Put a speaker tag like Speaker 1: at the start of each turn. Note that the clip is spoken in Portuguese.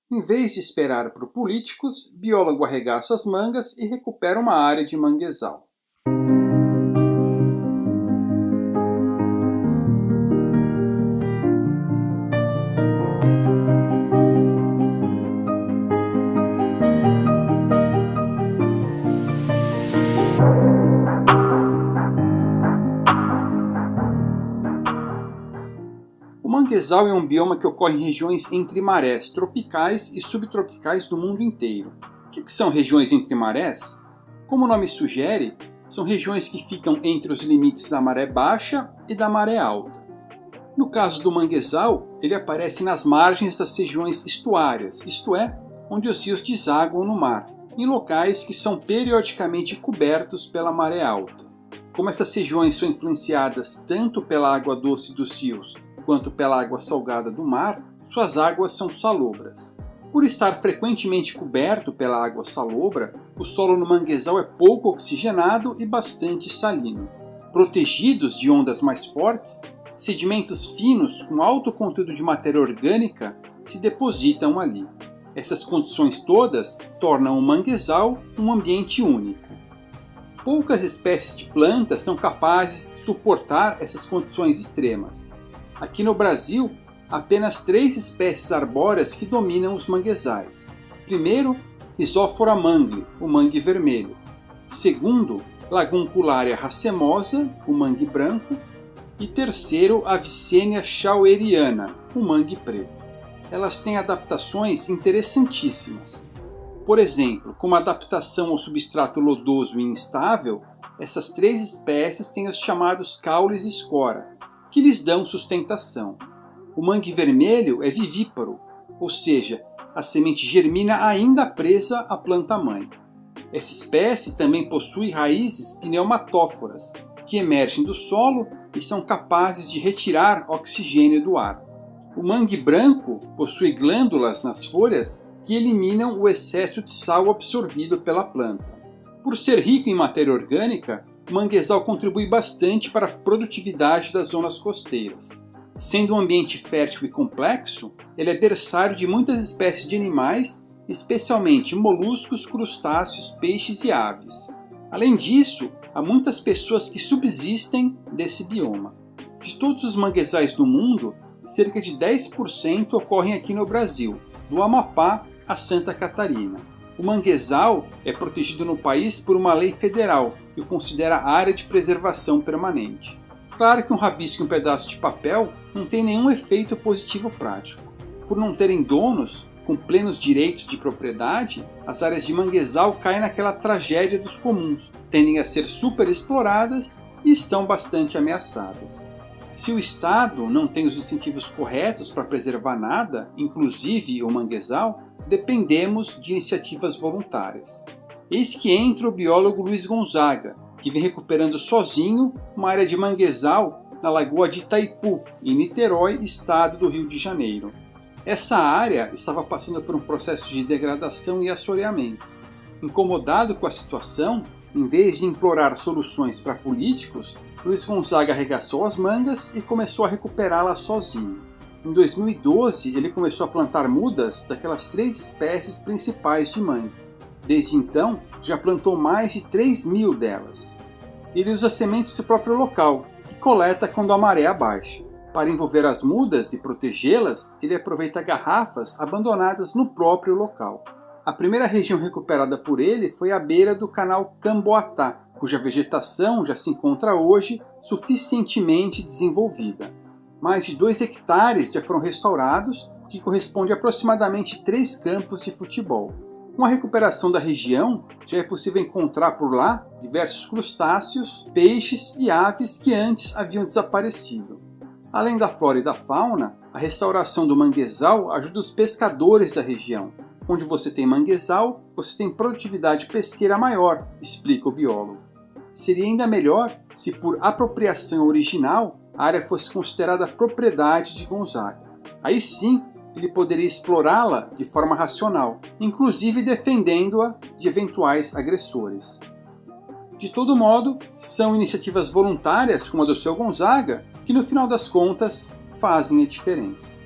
Speaker 1: Em vez de esperar por políticos, biólogo arregaça as mangas e recupera uma área de manguezal. O manguezal é um bioma que ocorre em regiões entre marés tropicais e subtropicais do mundo inteiro. O que são regiões entre marés? Como o nome sugere, são regiões que ficam entre os limites da maré baixa e da maré alta. No caso do manguezal, ele aparece nas margens das regiões estuárias, isto é, onde os rios desaguam no mar, em locais que são periodicamente cobertos pela maré alta. Como essas regiões são influenciadas tanto pela água doce dos rios quanto pela água salgada do mar, suas águas são salobras. Por estar frequentemente coberto pela água salobra, o solo no manguezal é pouco oxigenado e bastante salino. Protegidos de ondas mais fortes, sedimentos finos com alto conteúdo de matéria orgânica se depositam ali. Essas condições todas tornam o manguezal um ambiente único. Poucas espécies de plantas são capazes de suportar essas condições extremas. Aqui no Brasil, apenas 3 espécies arbóreas que dominam os manguezais. Primeiro, Rhizophyra mangli, o mangue vermelho. Segundo, Laguncularia racemosa, o mangue branco. E terceiro, Avicennia schaueriana, o mangue preto. Elas têm adaptações interessantíssimas. Por exemplo, como adaptação ao substrato lodoso e instável, essas 3 espécies têm os chamados caules escora, que lhes dão sustentação. O mangue vermelho é vivíparo, ou seja, a semente germina ainda presa à planta-mãe. Essa espécie também possui raízes pneumatóforas, que emergem do solo e são capazes de retirar oxigênio do ar. O mangue branco possui glândulas nas folhas que eliminam o excesso de sal absorvido pela planta. Por ser rico em matéria orgânica, o manguezal contribui bastante para a produtividade das zonas costeiras. Sendo um ambiente fértil e complexo, ele é berçário de muitas espécies de animais, especialmente moluscos, crustáceos, peixes e aves. Além disso, há muitas pessoas que subsistem desse bioma. De todos os manguezais do mundo, cerca de 10% ocorrem aqui no Brasil, do Amapá a Santa Catarina. O manguezal é protegido no país por uma lei federal, que o considera área de preservação permanente. Claro que um rabisco e um pedaço de papel não tem nenhum efeito positivo prático. Por não terem donos, com plenos direitos de propriedade, as áreas de manguezal caem naquela tragédia dos comuns, tendem a ser superexploradas e estão bastante ameaçadas. Se o Estado não tem os incentivos corretos para preservar nada, inclusive o manguezal, dependemos de iniciativas voluntárias. Eis que entra o biólogo Luiz Gonzaga, que vem recuperando sozinho uma área de manguezal na Lagoa de Itaipu, em Niterói, estado do Rio de Janeiro. Essa área estava passando por um processo de degradação e assoreamento. Incomodado com a situação, em vez de implorar soluções para políticos, Luiz Gonzaga arregaçou as mangas e começou a recuperá-la sozinho. Em 2012, ele começou a plantar mudas daquelas 3 espécies principais de mangue. Desde então, já plantou mais de 3.000 delas. Ele usa sementes do próprio local, que coleta quando a maré abaixa. Para envolver as mudas e protegê-las, ele aproveita garrafas abandonadas no próprio local. A primeira região recuperada por ele foi à beira do canal Camboatá, cuja vegetação já se encontra hoje suficientemente desenvolvida. Mais de 2 hectares já foram restaurados, o que corresponde a aproximadamente 3 campos de futebol. Com a recuperação da região, já é possível encontrar por lá diversos crustáceos, peixes e aves que antes haviam desaparecido. Além da flora e da fauna, a restauração do manguezal ajuda os pescadores da região. Onde você tem manguezal, você tem produtividade pesqueira maior, explica o biólogo. Seria ainda melhor se, por apropriação original, a área fosse considerada propriedade de Gonzaga. Aí sim, ele poderia explorá-la de forma racional, inclusive defendendo-a de eventuais agressores. De todo modo, são iniciativas voluntárias como a do seu Gonzaga que, no final das contas, fazem a diferença.